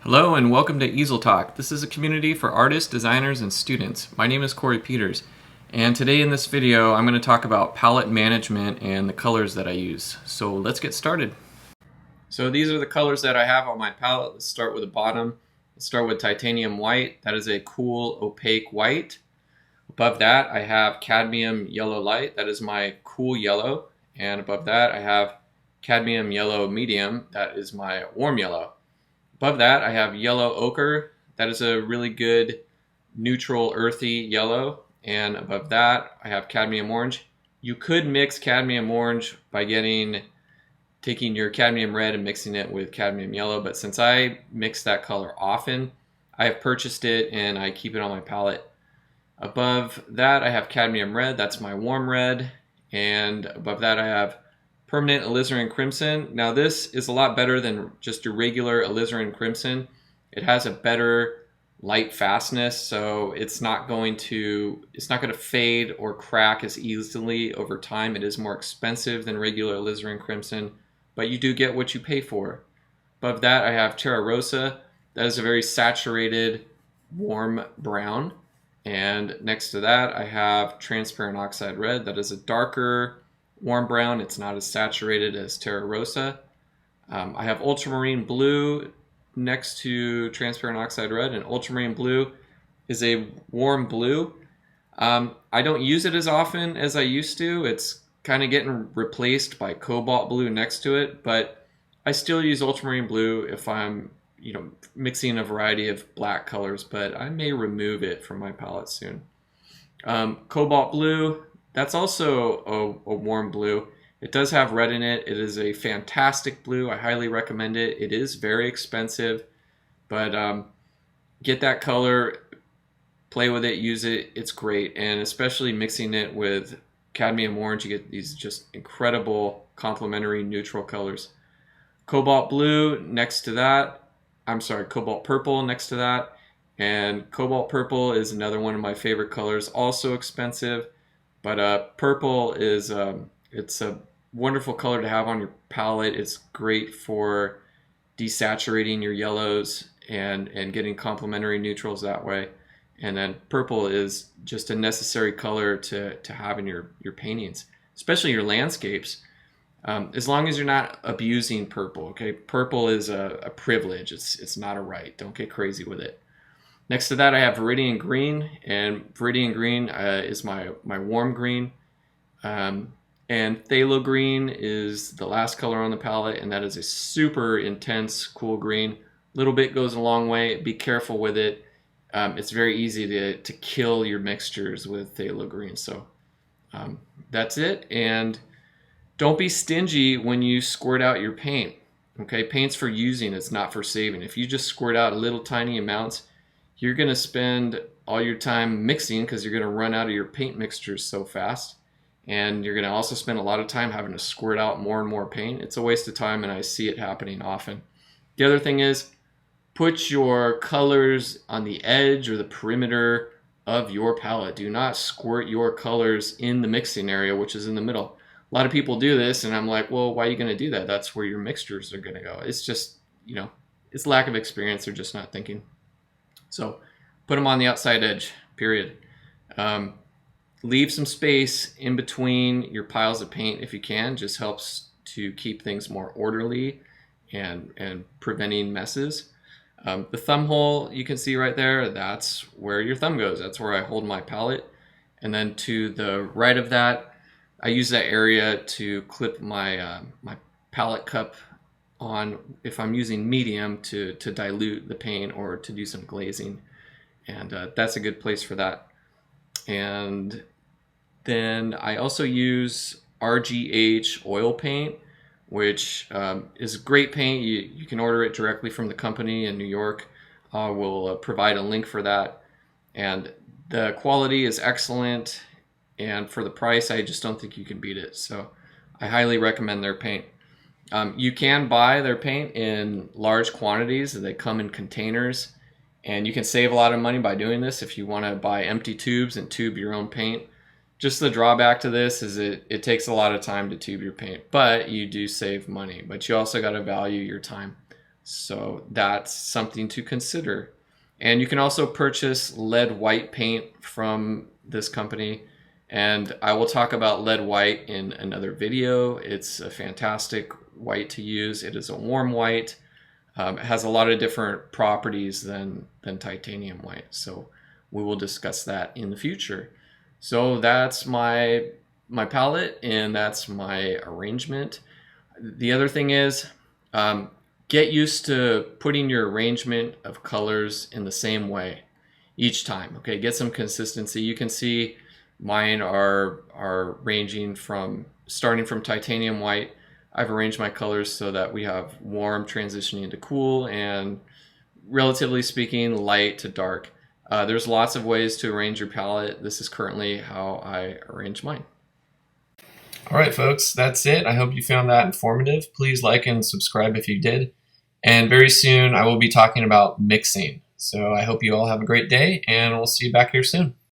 Hello and welcome to Easel Talk. This is a community for artists, designers, and students. My name is Corey Peters, and today in this video I'm going to talk about palette management and the colors that I use. So let's get started. So these are the colors that I have on my palette. Let's start with the bottom. Let's start with titanium white. That is a cool opaque white. Above that I have cadmium yellow light. That is my cool yellow. And above that I have cadmium yellow medium. That is my warm yellow. Above that, I have yellow ochre. That is a really good neutral earthy yellow. And above that, I have cadmium orange. You could mix cadmium orange by taking your cadmium red and mixing it with cadmium yellow. But since I mix that color often, I have purchased it and I keep it on my palette. Above that, I have cadmium red. That's my warm red. And above that, I have permanent alizarin crimson. Now this is a lot better than just your regular alizarin crimson. It has a better light fastness, so it's not going to fade or crack as easily over time. It is more expensive than regular alizarin crimson, but you do get what you pay for. Above that I have Terra Rosa. That is a very saturated warm brown. And next to that I have transparent oxide red. That is a darker warm brown. It's not as saturated as Terra Rosa. I have ultramarine blue next to transparent oxide red, and ultramarine blue is a warm blue. I don't use it as often as I used to. It's kind of getting replaced by cobalt blue next to it, but I still use ultramarine blue if I'm mixing a variety of black colors, but I may remove it from my palette soon. Cobalt blue, that's also a warm blue. It does have red in it. It is a fantastic blue. I highly recommend it. It is very expensive, but get that color, play with it, use it. It's great. And especially mixing it with cadmium orange, you get these just incredible complementary neutral colors. Cobalt blue next to that. I'm sorry, cobalt purple next to that. And cobalt purple is another one of my favorite colors, also expensive. But purple is it's a wonderful color to have on your palette. It's great for desaturating your yellows and getting complementary neutrals that way. And then purple is just a necessary color to have in your paintings, especially your landscapes. As long as you're not abusing purple, okay? Purple is a privilege. It's not a right. Don't get crazy with it. Next to that, I have Viridian Green, and Viridian Green is my warm green. And Phthalo Green is the last color on the palette, and that is a super intense, cool green. Little bit goes a long way. Be careful with it. It's very easy to kill your mixtures with Phthalo Green. So that's it. And don't be stingy when you squirt out your paint. Okay, paint's for using, it's not for saving. If you just squirt out little tiny amounts, you're going to spend all your time mixing because you're going to run out of your paint mixtures so fast. And you're going to also spend a lot of time having to squirt out more and more paint. It's a waste of time, and I see it happening often. The other thing is, put your colors on the edge or the perimeter of your palette. Do not squirt your colors in the mixing area, which is in the middle. A lot of people do this, and I'm like, well, why are you going to do that? That's where your mixtures are going to go. It's just, it's lack of experience. They're just not thinking. So put them on the outside edge, period. Leave some space in between your piles of paint if you can. Just helps to keep things more orderly and preventing messes. The thumb hole you can see right there, that's where your thumb goes. That's where I hold my palette. And then to the right of that, I use that area to clip my my palette cup on if I'm using medium to dilute the paint or to do some glazing, and that's a good place for that. And then I also use RGH oil paint, which is great paint. You can order it directly from the company in New York. We'll provide a link for that, and the quality is excellent, and for the price I just don't think you can beat it. So I highly recommend their paint. You can buy their paint in large quantities. They come in containers, and you can save a lot of money by doing this if you want to buy empty tubes and tube your own paint. Just the drawback to this is it takes a lot of time to tube your paint, but you do save money. But you also got to value your time. So that's something to consider. And you can also purchase lead white paint from this company. And I will talk about lead white in another video. It's a fantastic white to use. It is a warm white. It has a lot of different properties than titanium white. So we will discuss that in the future. So that's my palette, and that's my arrangement. The other thing is, get used to putting your arrangement of colors in the same way each time. Okay, get some consistency. You can see mine are ranging from starting from titanium white. I've arranged my colors so that we have warm transitioning into cool, and relatively speaking, light to dark. There's lots of ways to arrange your palette. This is currently how I arrange mine. All right, folks, that's it. I hope you found that informative. Please like and subscribe if you did. And very soon I will be talking about mixing. So I hope you all have a great day, and we'll see you back here soon.